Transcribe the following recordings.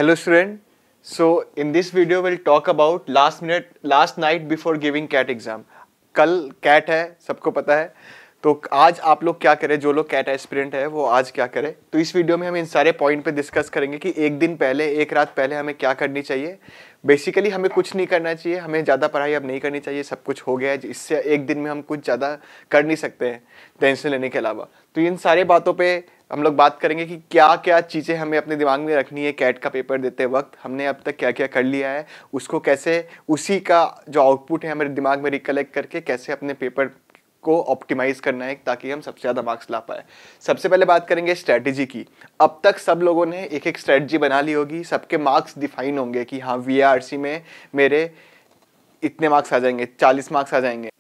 Hello student. So in this video we'll talk about last night before giving CAT exam. कल CAT है, सबको पता है. तो आज आप लोग क्या करें, जो लोग CAT एस्पिरेंट है वो आज क्या करें. तो इस वीडियो में हम इन सारे पॉइंट पे डिस्कस करेंगे कि एक दिन पहले, एक रात पहले हमें क्या करनी चाहिए. बेसिकली हमें कुछ नहीं करना चाहिए, हमें ज़्यादा पढ़ाई अब नहीं करनी चाहिए, सब कुछ हो गया है. इससे एक दिन में हम कुछ ज़्यादा कर नहीं सकते हैं टेंशन लेने के अलावा. तो इन सारे बातों पे हम लोग बात करेंगे कि क्या क्या चीज़ें हमें अपने दिमाग में रखनी है कैट का पेपर देते वक्त. हमने अब तक क्या क्या कर लिया है, उसको कैसे उसी का जो आउटपुट है हमारे दिमाग में रिकलेक्ट करके कैसे अपने पेपर को ऑप्टिमाइज करना है ताकि हम सबसे ज़्यादा मार्क्स ला पाए. सबसे पहले बात करेंगे स्ट्रैटेजी की. अब तक सब लोगों ने एक एक स्ट्रैटेजी बना ली होगी, सबके मार्क्स डिफाइन होंगे कि हाँ VARC में मेरे इतने मार्क्स आ जाएंगे, 40 मार्क्स आ जाएंगे.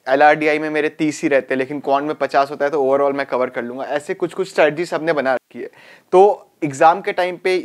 LRDI में मेरे 30 ही रहते हैं, लेकिन कॉन में 50 होता है तो ओवरऑल मैं कवर कर लूँगा. ऐसे कुछ कुछ स्ट्रैटेजी सबने बना रखी है. तो एग्जाम के टाइम पे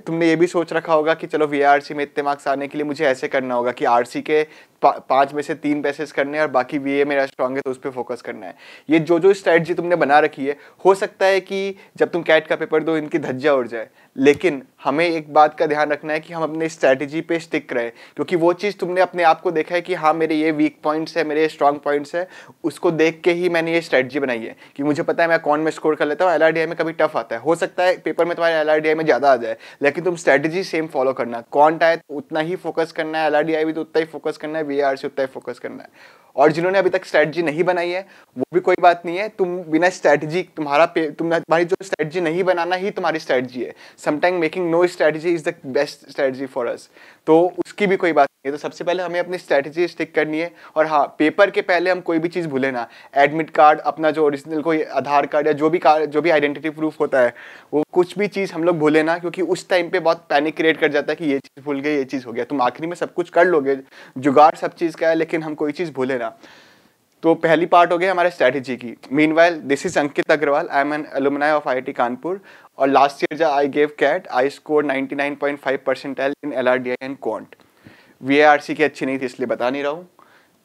तुमने ये भी सोच रखा होगा कि चलो VARC में इतने मार्क्स आने के लिए मुझे ऐसे करना होगा कि RC के 5 में से 3 पैसेज करने हैं और बाकी VA मेरा स्ट्रॉन्ग है तो उस पर फोकस करना है. ये जो स्ट्रैटेजी तुमने बना रखी है, हो सकता है कि जब तुम कैट का पेपर दो इनकी धज्जियां उड़ जाए, लेकिन हमें एक बात का ध्यान रखना है कि हम अपने स्ट्रैटेजी पे स्टिक रहे. क्योंकि वो चीज़ तुमने अपने आप को देखा है कि हाँ मेरे ये वीक पॉइंट्स है, मेरे स्ट्रॉन्ग पॉइंट्स है, उसको देख के ही मैंने ये स्ट्रैटेजी बनाई है कि मुझे पता है मैं कौन में स्कोर कर लेता हूँ. LRDI में कभी टफ आता है, हो सकता है पेपर में तुम्हारे LRDI में ज़्यादा आ जाए, लेकिन तुम स्ट्रैटेजी सेम फॉलो करना. कौन आए तो उतना ही फोकस करना है, LRDI भी तो उतना ही फोकस करना है, VARC उतना ही फोकस करना है. और जिन्होंने अभी तक स्ट्रैटेजी नहीं बनाई है वो भी कोई बात नहीं है. तुम बिना स्ट्रैटेजी तुम्हारी जो स्ट्रैटेजी नहीं बनाना ही तुम्हारी स्ट्रैटेजी है. Sometime making no strategy is the best strategy for us. तो उसकी भी कोई बात नहीं है. तो सबसे पहले हमें अपनी स्ट्रैटेजी स्टिक करनी है. और हाँ, पेपर के पहले हम कोई भी चीज़ भूले ना. एडमिट कार्ड, अपना जो ओरिजिनल कोई आधार कार्ड या जो भी आइडेंटिटी प्रूफ होता है, वो कुछ भी चीज़ हम लोग भूले ना, क्योंकि उस टाइम पे बहुत पैनिक क्रिएट कर जाता है कि ये चीज़ भूल गए, ये चीज़ हो गया. तुम आखिरी में सब कुछ कर लोगे, जुगाड़ सब चीज़ का है, लेकिन हम कोई चीज़ भूले ना. तो पहली पार्ट हो गया हमारे स्ट्रैटेजी की. Meanwhile this is Ankit Agrawal, I am an alumni of IIT Kanpur. और लास्ट ईयर जब I gave CAT I score 99.5 percentile in LRDI and quant. VARC की अच्छी नहीं थी इसलिए बता नहीं रहा हूँ.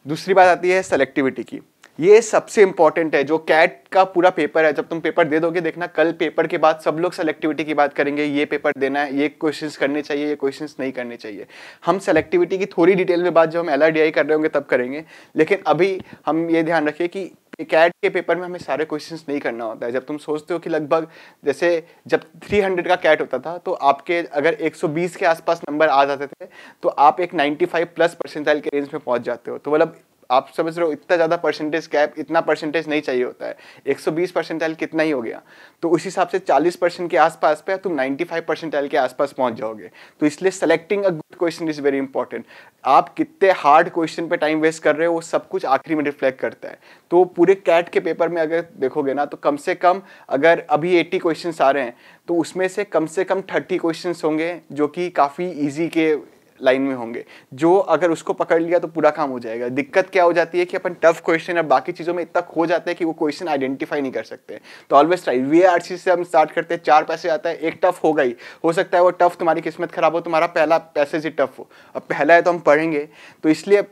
दूसरी बात आती है सेलेक्टिविटी की. ये सबसे इंपॉर्टेंट है. जो कैट का पूरा पेपर है, जब तुम पेपर दे दोगे, देखना कल पेपर के बाद सब लोग सेलेक्टिविटी की बात करेंगे. ये पेपर देना है, ये क्वेश्चंस करने चाहिए, ये क्वेश्चंस नहीं करने चाहिए. हम सेलेक्टिविटी की थोड़ी डिटेल में बात जब हम LRDI कर रहे होंगे तब करेंगे, लेकिन अभी हम ये ध्यान रखिए कि कैट के पेपर में हमें सारे क्वेश्चंस नहीं करना होता है. जब तुम सोचते हो कि लगभग जैसे जब 300 का कैट होता था तो आपके अगर 120 के आसपास नंबर आ जाते थे तो आप एक 95 प्लस परसेंटाइल के रेंज में पहुंच जाते हो. तो मतलब आप समझ रहे हो, इतना ज़्यादा परसेंटेज कैप, इतना परसेंटेज नहीं चाहिए होता है. 120 परसेंटाइल कितना ही हो गया, तो उस हिसाब से 40% के आसपास पे तुम 95 परसेंटाइल के आसपास पहुंच जाओगे. तो इसलिए selecting a good question is very important. आप कितने हार्ड क्वेश्चन पे टाइम वेस्ट कर रहे हो वो सब कुछ आखिरी में रिफ्लेक्ट करता है. तो पूरे कैट के पेपर में अगर देखोगे ना, तो कम से कम अगर अभी 80 क्वेश्चन आ रहे हैं तो उसमें से कम 30 क्वेश्चन होंगे जो कि काफ़ी ईजी के लाइन में होंगे. जो अगर उसको पकड़ लिया तो पूरा काम हो जाएगा. दिक्कत क्या हो जाती है कि अपन टफ क्वेश्चन और बाकी चीज़ों में इतना खो जाते हैं कि वो क्वेश्चन आइडेंटिफाई नहीं कर सकते. तो ऑलवेज ट्राई. VARC से हम स्टार्ट करते हैं, 4 पैसे आता है, एक टफ हो गई, हो सकता है वो टफ तुम्हारी किस्मत खराब हो, तुम्हारा पहला पैसेज ही टफ हो. अब पहला है तो हम पढ़ेंगे, तो इसलिए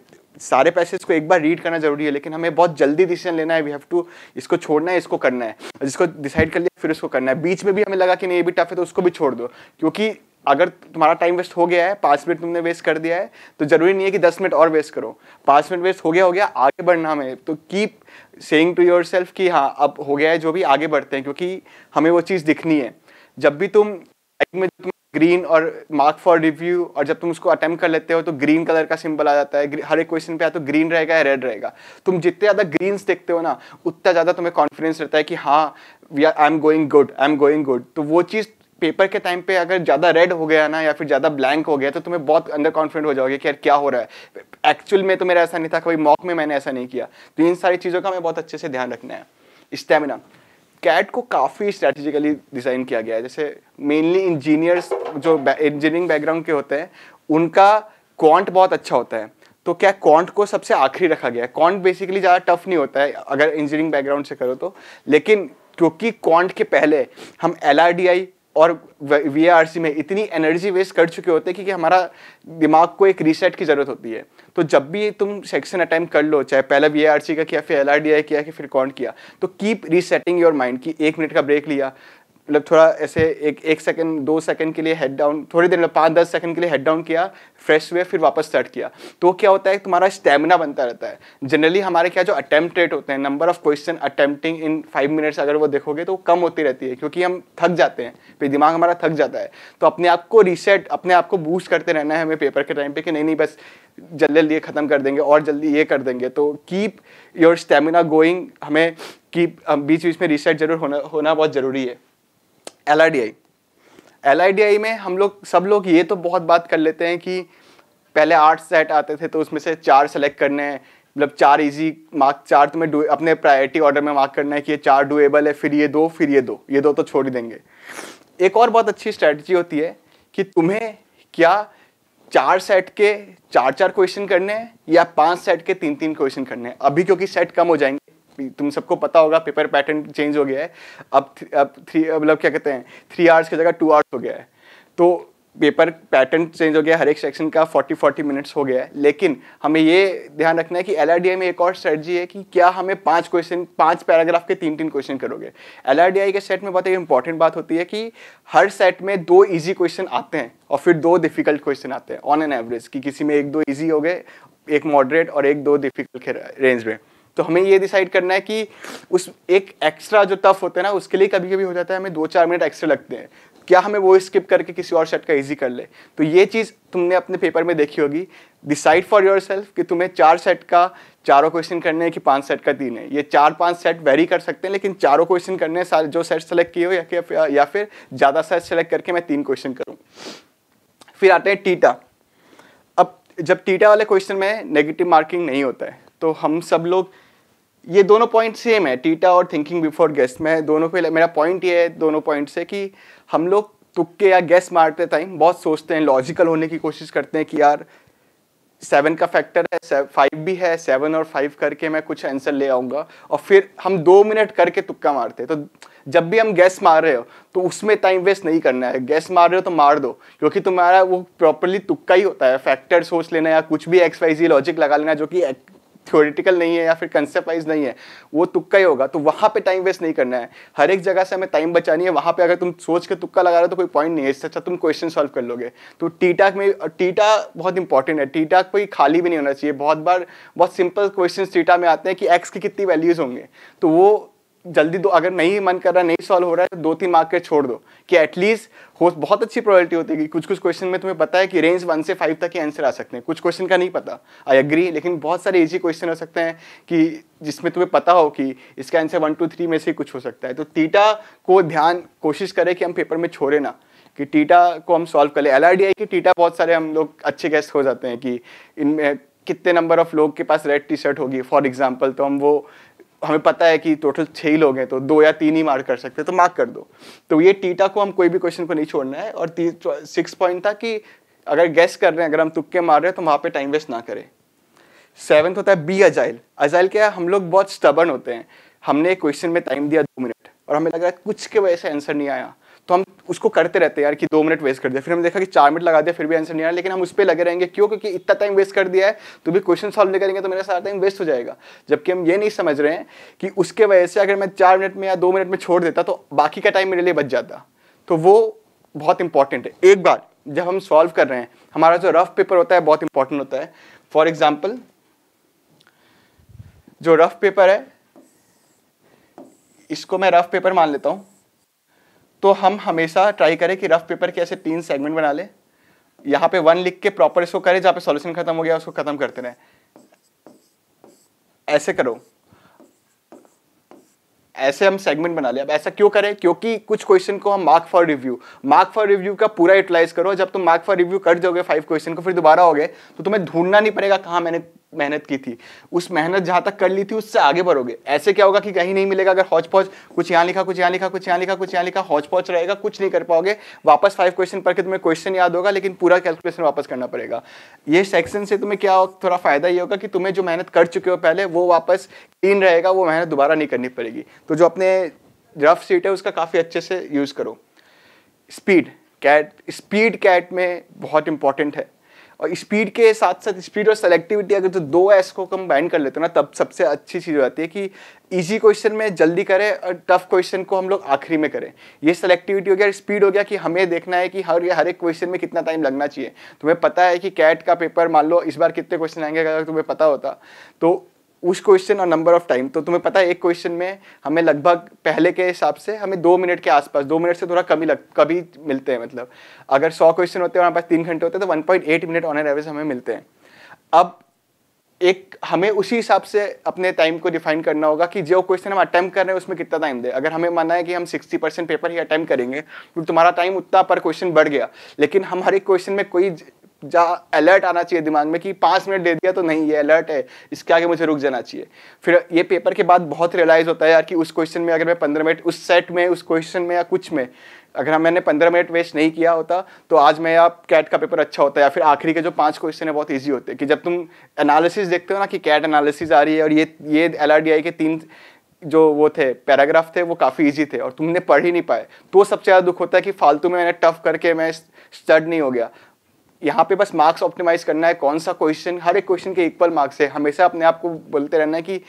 सारे पैसेज को एक बार रीड करना जरूरी है. लेकिन हमें बहुत जल्दी डिसीजन लेना है. वी हैव टू, इसको छोड़ना है, इसको करना है. जिसको डिसाइड कर लिया फिर उसको करना है. बीच में भी हमें लगा कि नहीं ये भी टफ है तो उसको भी छोड़ दो. क्योंकि अगर तुम्हारा टाइम वेस्ट हो गया है, 5 मिनट तुमने वेस्ट कर दिया है, तो जरूरी नहीं है कि 10 मिनट और वेस्ट करो. 5 मिनट वेस्ट हो गया, आगे बढ़ना हमें. तो कीप सेइंग टू योरसेल्फ कि हाँ अब हो गया है, जो भी आगे बढ़ते हैं, क्योंकि हमें वो चीज़ दिखनी है. जब भी तुम ग्रीन और मार्क फॉर रिव्यू, और जब तुम उसको अटेम्प्ट कर लेते हो तो ग्रीन कलर का सिंबल आ जाता है. हर एक क्वेश्चन पे या तो ग्रीन रहेगा या रेड रहेगा. तुम जितने ज़्यादा ग्रीन्स देखते हो ना, उतना ज़्यादा तुम्हें कॉन्फिडेंस रहता है कि हाँ आई एम गोइंग गुड. तो वो चीज़ पेपर के टाइम पे अगर ज़्यादा रेड हो गया ना, या फिर ज़्यादा ब्लैंक हो गया, तो तुम्हें बहुत अंडर कॉन्फिडेंट हो जाओगे कि यार क्या हो रहा है. एक्चुअल में तो मेरा ऐसा नहीं था, कभी मॉक में मैंने ऐसा नहीं किया. तो इन सारी चीज़ों का हमें बहुत अच्छे से ध्यान रखना है. स्टेमिना. कैट को काफ़ी स्ट्रैटेजिकली डिज़ाइन किया गया है. जैसे मेनली इंजीनियर्स जो इंजीनियरिंग बैकग्राउंड के होते हैं, उनका क्वांट बहुत अच्छा होता है. तो क्या क्वांट को सबसे आखिरी रखा गया है. क्वांट बेसिकली ज़्यादा टफ नहीं होता है अगर इंजीनियरिंग बैकग्राउंड से करो तो, लेकिन क्योंकि क्वांट के पहले हम LRDI और VARC में इतनी एनर्जी वेस्ट कर चुके होते हैं कि हमारा दिमाग को एक रीसेट की ज़रूरत होती है. तो जब भी तुम सेक्शन अटेम्प्ट कर लो, चाहे पहला VARC का किया, फिर LRDI किया, कि फिर क्वांट किया, तो कीप रीसेटिंग योर माइंड. कि 1 मिनट का ब्रेक लिया, मतलब थोड़ा ऐसे एक सेकंड 2 सेकंड के लिए हेड डाउन, थोड़ी देर में 5-10 सेकंड के लिए हेड डाउन किया, फ्रेश हुए, फिर वापस स्टार्ट किया, तो क्या होता है तुम्हारा स्टेमिना बनता रहता है। जनरली हमारे क्या जो अटेम्प्ट रेट होते हैं, number of question attempting in 5 minutes, अगर वो देखोगे तो कम होती रहती है, क्योंकि हम थक जाते हैं, फिर दिमाग हमारा थक जाता है। तो अपने आप को रीसेट, अपने आप को बूस्ट करते रहना है हमें पेपर के टाइम पे कि नहीं बस जल्दी जल्दी खत्म कर देंगे और जल्दी ये कर देंगे। तो कीप योर स्टेमिना गोइंग, हमें कीप बीच बीच में रीसेट जरूर होना बहुत जरूरी है। LIDI में हम लोग सब लोग ये तो बहुत बात कर लेते हैं कि पहले 8 सेट आते थे तो उसमें से 4 सेलेक्ट करने हैं, मतलब 4 इजी मार्क, 4 तुम्हें अपने प्रायोरिटी ऑर्डर में मार्क करना है कि ये 4 डुएबल है, फिर ये 2, फिर ये 2, ये 2 तो छोड़ ही देंगे। एक और बहुत अच्छी स्ट्रेटजी होती है कि तुम्हें क्या 4 सेट के 4-4 क्वेश्चन करने हैं या 5 सेट के 3-3 क्वेश्चन करने हैं। अभी क्योंकि सेट कम हो जाएंगे, तुम सबको पता होगा पेपर पैटर्न चेंज हो गया है, अब 3 मतलब क्या कहते हैं 3 आवर्स की जगह 2 आवर्स हो गया है, तो पेपर पैटर्न चेंज हो गया, हर एक सेक्शन का 40-40 मिनट्स हो गया है। लेकिन हमें ये ध्यान रखना है कि LIDI में एक और स्ट्रेटजी है कि क्या हमें 5 पैराग्राफ के 3-3 क्वेश्चन करोगे। LIDI के सेट में बहुत एक इंपॉर्टेंट बात होती है कि हर सेट में 2 ईजी क्वेश्चन आते हैं और फिर 2 डिफिकल्ट क्वेश्चन आते हैं ऑन एन एवरेज, कि किसी में 1-2 ईजी हो गए, एक मॉडरेट और 1-2 डिफिकल्ट के रेंज में। तो हमें ये डिसाइड करना है कि उस एक एक्स्ट्रा जो टफ होता है ना, उसके लिए कभी कभी हो जाता है हमें 2-4 मिनट एक्स्ट्रा लगते हैं, क्या हमें वो स्किप करके किसी और सेट का इजी कर ले। तो ये चीज़ तुमने अपने पेपर में देखी होगी। डिसाइड फॉर योरसेल्फ कि तुम्हें 4 सेट का 4 क्वेश्चन करने हैं कि 5 सेट का 3 है। ये 4-5 सेट वेरी कर सकते हैं, लेकिन 4 क्वेश्चन करने हैं सारे जो सेट सेलेक्ट किए हो, या फिर ज़्यादा सेट सेलेक्ट करके मैं 3 क्वेश्चन करूँ। फिर आते हैं टीटा। अब जब टीटा वाले क्वेश्चन में नेगेटिव मार्किंग नहीं होता है तो हम सब लोग, ये दोनों पॉइंट सेम है, टीटा और थिंकिंग बिफोर गेस। मैं दोनों पे, मेरा पॉइंट ये है दोनों पॉइंट से कि हम लोग तुक्के या गेस मारते टाइम बहुत सोचते हैं, लॉजिकल होने की कोशिश करते हैं कि यार 7 का फैक्टर है, 5 भी है, 7 और 5 करके मैं कुछ आंसर ले आऊँगा, और फिर हम 2 मिनट करके तुक्का मारते हैं। तो जब भी हम गैस मार रहे हो तो उसमें टाइम वेस्ट नहीं करना है। गैस मार रहे हो तो मार दो, क्योंकि तुम्हारा वो प्रॉपरली तुक्का ही होता है। फैक्टर सोच लेना या कुछ भी XYZ लॉजिक लगा लेना जो कि थ्योरेटिकल नहीं है या फिर कंसेप्ट वाइज नहीं है, वो तुक्का ही होगा। तो वहाँ पे टाइम वेस्ट नहीं करना है, हर एक जगह से हमें टाइम बचानी है। वहाँ पे अगर तुम सोच के तुक्का लगा रहे हो तो कोई पॉइंट नहीं है, इससे अच्छा तुम क्वेश्चन सॉल्व कर लोगे। तो टीटा में, टीटा बहुत इंपॉर्टेंट है, टीटा कोई खाली भी नहीं होना चाहिए। बहुत सिंपल क्वेश्चन टीटा में आते हैं कि एक्स की कितनी वैल्यूज होंगे, तो वो जल्दी दो, अगर नहीं मन कर रहा, नहीं सॉल्व हो रहा है तो 2-3 मार्क के छोड़ दो, कि एटलीस्ट हो। बहुत अच्छी प्रोबेबिलिटी होती है कि कुछ क्वेश्चन में तुम्हें पता है कि रेंज 1 से 5 तक के आंसर आ सकते हैं, कुछ क्वेश्चन का नहीं पता, आई एग्री। लेकिन बहुत सारे इजी क्वेश्चन हो सकते हैं कि जिसमें तुम्हें पता हो कि इसका आंसर 1, 2, 3 में से कुछ हो सकता है। तो टीटा को कोशिश करें कि हम पेपर में छोड़े ना, कि टीटा को हम सॉल्व कर ले। LIDI की टीटा बहुत सारे हम लोग अच्छे गेस्ट हो जाते हैं कि इनमें कितने नंबर ऑफ लोग के पास रेड टी शर्ट होगी फॉर एग्जाम्पल, तो हमें पता है कि टोटल 6 लोग हैं तो 2 या 3 ही मार्क कर सकते हैं, तो मार्क कर दो। तो ये टीटा को हम कोई भी क्वेश्चन को नहीं छोड़ना है। और 6 पॉइंट था कि अगर गेस कर रहे हैं, अगर हम तुक्के मार रहे हैं तो वहाँ पे टाइम वेस्ट ना करें। 7th होता है बी अजाइल। अजाइल क्या है, हम लोग बहुत स्टबर्न होते हैं। हमने क्वेश्चन में टाइम दिया 2 मिनट और हमें लग रहा है कुछ के वजह से आंसर नहीं आया, तो हम उसको करते रहते हैं यार कि 2 मिनट वेस्ट कर दिया। फिर हमने देखा कि 4 मिनट लगा दिया फिर भी आंसर नहीं आया, लेकिन हम उस पर लगे रहेंगे। क्यों? क्योंकि इतना टाइम वेस्ट कर दिया है, तो भी क्वेश्चन सॉल्व नहीं करेंगे तो मेरा सारा टाइम वेस्ट हो जाएगा। जबकि हम ये नहीं समझ रहे हैं कि उसके वजह से अगर मैं 4 मिनट में या 2 मिनट में छोड़ देता तो बाकी का टाइम मेरे लिए बच जाता। तो वो बहुत इंपॉर्टेंट है। एक बार जब हम सॉल्व कर रहे हैं, हमारा जो रफ पेपर होता है बहुत इंपॉर्टेंट होता है। फॉर एग्जाम्पल, जो रफ पेपर है, इसको मैं रफ पेपर मान लेता हूं, तो हम हमेशा ट्राई करें कि रफ पेपर के ऐसे 3 सेगमेंट बना ले। यहाँ पे 1 लिख के प्रॉपर इसको करें, जहाँ पे सॉल्यूशन खत्म हो गया उसको खत्म करते रहे। ऐसे करो, ऐसे हम सेगमेंट बना ले। अब ऐसा क्यों करें? क्योंकि कुछ क्वेश्चन को हम मार्क फॉर रिव्यू का पूरा यूटिलाइज करो। जब तुम मार्क फॉर रिव्यू कर दोगे 5 क्वेश्चन को, फिर दोबारा हो गए तो तुम्हें ढूंढना नहीं पड़ेगा कहाँ मैंने मेहनत की थी। उस मेहनत जहां तक कर ली थी उससे आगे बढ़ोगे। ऐसे क्या होगा कि कहीं नहीं मिलेगा, अगर हौच पौच कुछ यहाँ लिखा, कुछ यहाँ लिखा, कुछ यहाँ लिखा, कुछ यहाँ लिखा, हौच पौच रहेगा, कुछ नहीं कर पाओगे। वापस 5 क्वेश्चन पढ़ के तुम्हें क्वेश्चन याद होगा, लेकिन पूरा कैलकुलेशन वापस करना पड़ेगा। ये सेक्शन से तुम्हें क्या थोड़ा फायदा ये होगा कि तुम्हें जो मेहनत कर चुके हो पहले वो वापस क्लीन रहेगा, वो मेहनत दोबारा नहीं करनी पड़ेगी। तो जो अपने रफ शीट है उसका काफी अच्छे से यूज करो। स्पीड कैट में बहुत इंपॉर्टेंट है। और स्पीड के साथ साथ स्पीड और सेलेक्टिविटी अगर तो दो एस को कंबाइन कर लेते हो ना, तब सबसे अच्छी चीज़ हो जाती है कि इजी क्वेश्चन में जल्दी करें और टफ क्वेश्चन को हम लोग आखिरी में करें। ये सेलेक्टिविटी हो गया, स्पीड हो गया कि हमें देखना है कि हर एक क्वेश्चन में कितना टाइम लगना चाहिए। तुम्हें पता है कि कैट का पेपर मान लो इस बार कितने क्वेश्चन आएंगे, अगर तुम्हें पता होता तो उस क्वेश्चन और नंबर ऑफ टाइम, तो तुम्हें पता है एक क्वेश्चन में हमें लगभग पहले के हिसाब से हमें 2 मिनट के आसपास, 2 मिनट से थोड़ा कभी मिलते हैं। मतलब अगर 100 क्वेश्चन होते हैं हमारे पास 3 घंटे होते हैं तो 1.8 मिनट ऑन एन एवरेज हमें मिलते हैं। अब हमें उसी हिसाब से अपने टाइम को डिफाइन करना होगा कि जो क्वेश्चन हम अटेम्प्ट कर रहे हैं उसमें कितना टाइम दे। अगर हमें मानना है कि हम 60% पेपर ही अटेम्प्ट करेंगे तो तुम्हारा टाइम उतना पर क्वेश्चन बढ़ गया, लेकिन हम हर एक क्वेश्चन में कोई जहाँ अलर्ट आना चाहिए दिमाग में कि 5 मिनट दे दिया तो नहीं, ये अलर्ट है, इसके आगे मुझे रुक जाना चाहिए। फिर ये पेपर के बाद बहुत रियलाइज होता है यार कि उस क्वेश्चन में अगर मैं 15 मिनट उस सेट में, उस क्वेश्चन में या कुछ में अगर मैंने 15 मिनट वेस्ट नहीं किया होता तो आज मैं आप कैट का पेपर अच्छा होता है। या फिर आखिरी के जो 5 क्वेश्चन है बहुत ईजी होते हैं कि जब तुम एनालिसिस देखते हो ना कि कैट एनालिसिस आ रही है और ये LRDI के 3 जो वो थे पैराग्राफ थे वो काफ़ी इजी थे और तुमने पढ़ ही नहीं पाए, तो सबसे ज़्यादा दुख होता है कि फालतू में मैंने टफ करके मैं स्टड नहीं हो गया। यहाँ पे बस मार्क्स ऑप्टिमाइज करना है, कौन सा क्वेश्चन, हर एक क्वेश्चन के इक्वल मार्क्स है। हमेशा अपने आप को बोलते रहना है कि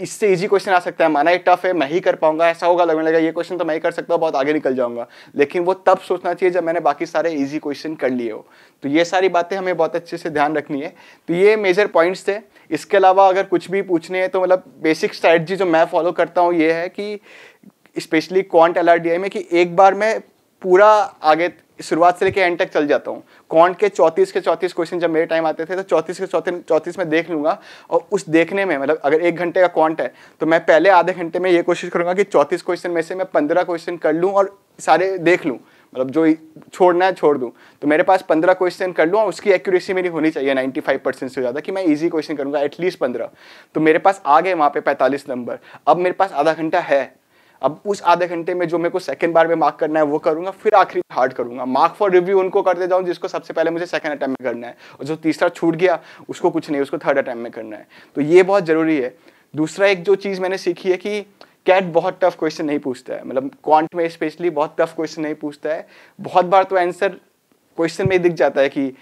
इससे इजी क्वेश्चन आ सकता है, माना ये टफ है मैं ही कर पाऊंगा, ऐसा होगा लगने लगा ये क्वेश्चन तो मैं ही कर सकता हूँ, बहुत आगे निकल जाऊंगा। लेकिन वो तब सोचना चाहिए जब मैंने बाकी सारे इजी क्वेश्चन कर लिए हो। तो ये सारी बातें हमें बहुत अच्छे से ध्यान रखनी है। तो ये मेजर पॉइंट्स थे। इसके अलावा अगर कुछ भी पूछने हैं तो मतलब बेसिक स्ट्रैटेजी जो मैं फॉलो करता हूँ ये है कि स्पेशली क्वांट LRDI में कि एक बार मैं पूरा आगे शुरुआत से लेकर एंड तक चल जाता हूँ। क्वांट के 34 के 34 क्वेश्चन जब मेरे टाइम आते थे तो 34 के 34 में देख लूंगा और उस देखने में मतलब अगर 1 घंटे का क्वांट है तो मैं पहले आधे घंटे में ये कोशिश करूंगा कि 34 क्वेश्चन में से मैं 15 क्वेश्चन कर लूँ और सारे देख लूँ, मतलब जो छोड़ना है छोड़ दूँ। तो मेरे पास 15 क्वेश्चन कर लूँ और उसकी एक्यूरेसी मेरी होनी चाहिए 95% से ज़्यादा कि मैं इजी क्वेश्चन करूँगा एटलीस्ट 15। तो मेरे पास आ गए वहाँ पे 45 नंबर। अब मेरे पास आधा घंटा है, अब उस आधे घंटे में जो मेरे को सेकंड बार में मार्क करना है वो करूंगा, फिर आखिरी हार्ड करूंगा। मार्क फॉर रिव्यू उनको करते जाऊं जिसको सबसे पहले मुझे सेकंड अटेम्प्ट में करना है, और जो तीसरा छूट गया उसको कुछ नहीं, उसको थर्ड अटेम्प्ट में करना है। तो ये बहुत जरूरी है। दूसरा एक जो चीज़ मैंने सीखी है कि कैट बहुत टफ क्वेश्चन नहीं पूछता है, मतलब क्वांट में स्पेशली बहुत टफ क्वेश्चन नहीं पूछता है। बहुत बार तो आंसर क्वेश्चन में दिख जाता है कि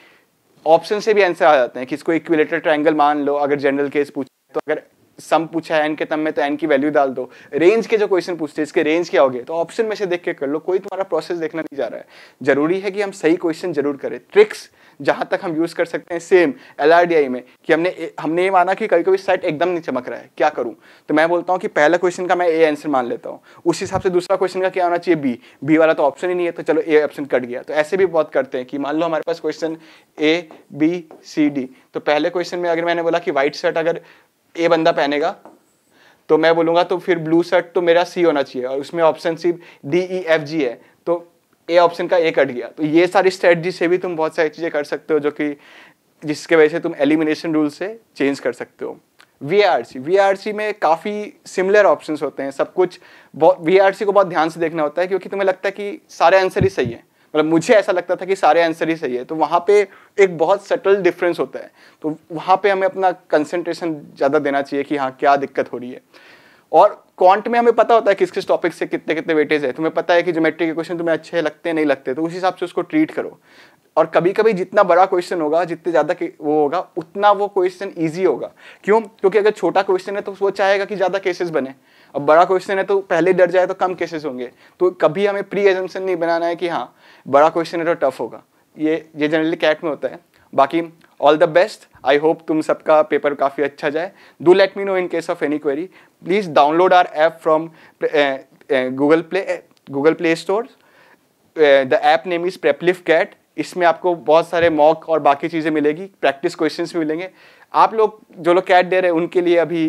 ऑप्शन से भी आंसर आ जाते हैं कि इसको इक्विलेटरल ट्रायंगल मान लो, अगर जनरल केस पूछे तो अगर सम पूछा है एन के तम में तो एन की वैल्यू डाल दो। रेंज के जो क्वेश्चन पूछते हैं इसके रेंज क्या होगे तो ऑप्शन में से देख के कर लो, कोई तुम्हारा प्रोसेस देखना नहीं जा रहा है। जरूरी है कि हम सही क्वेश्चन जरूर करें। ट्रिक्स जहां तक हम यूज कर सकते हैं सेम LRDI में कि हमने ये माना कि कभी कभी सेट एकदम नहीं चमक रहा है, क्या करूं, तो मैं बोलता हूं कि पहला क्वेश्चन का मैं ए आंसर मान लेता हूं, उस हिसाब से दूसरा क्वेश्चन का क्या होना चाहिए बी वाला तो ऑप्शन ही नहीं है तो चलो ए ऑप्शन कट गया। तो ऐसे भी बहुत करते हैं कि मान लो हमारे पास क्वेश्चन ABCD, तो पहले क्वेश्चन में अगर मैंने बोला कि व्हाइट शर्ट अगर ए बंदा पहनेगा तो मैं बोलूंगा तो फिर ब्लू शर्ट तो मेरा सी होना चाहिए, और उसमें ऑप्शन सी DEFG है तो ए ऑप्शन का ए कट गया। तो ये सारी स्ट्रेटजी से भी तुम बहुत सारी चीजें कर सकते हो जो कि जिसके वजह से तुम एलिमिनेशन रूल से चेंज कर सकते हो। VRC में काफ़ी सिमिलर ऑप्शंस होते हैं, सब कुछ VRC को बहुत ध्यान से देखना होता है क्योंकि तुम्हें लगता है कि सारे आंसर ही सही है, मतलब मुझे ऐसा लगता था कि सारे आंसर ही सही है, तो वहाँ पे एक बहुत सटल डिफरेंस होता है। तो वहाँ पे हमें अपना कंसंट्रेशन ज़्यादा देना चाहिए कि हाँ क्या दिक्कत हो रही है। और क्वांट में हमें पता होता है किस किस टॉपिक से कितने कितने वेटेज है, तुम्हें पता है कि ज्योमेट्री के क्वेश्चन तुम्हें अच्छे लगते नहीं लगते, तो उस हिसाब से उसको ट्रीट करो। और कभी कभी जितना बड़ा क्वेश्चन होगा, जितने ज़्यादा वो होगा उतना वो क्वेश्चन ईजी होगा। क्यों? क्योंकि अगर छोटा क्वेश्चन है तो वो चाहेगा कि ज़्यादा केसेस बने, अब बड़ा क्वेश्चन है तो पहले डर जाए तो कम केसेस होंगे। तो कभी हमें प्री एजम्पशन नहीं बनाना है कि हाँ बड़ा क्वेश्चन है तो टफ होगा, ये जनरली कैट में होता है। बाकी all the best, I hope तुम सबका पेपर काफ़ी अच्छा जाए। Do let me know in case of any query. Please download our app from Google Play Store. The app name is Preplift CAT. इसमें आपको बहुत सारे मॉक और बाकी चीज़ें मिलेगी, प्रैक्टिस क्वेश्चंस भी मिलेंगे। आप लोग जो लोग कैट दे रहे हैं उनके लिए अभी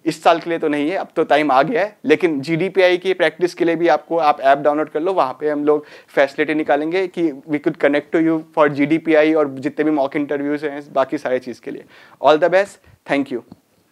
इस साल के लिए तो नहीं है, अब तो टाइम आ गया है, लेकिन GDPI की प्रैक्टिस के लिए भी आप ऐप डाउनलोड कर लो, वहाँ पे हम लोग फैसिलिटी निकालेंगे कि we could connect to you for GDPI और जितने भी मॉक इंटरव्यूज़ हैं बाकी सारी चीज़ के लिए। All the best, thank you.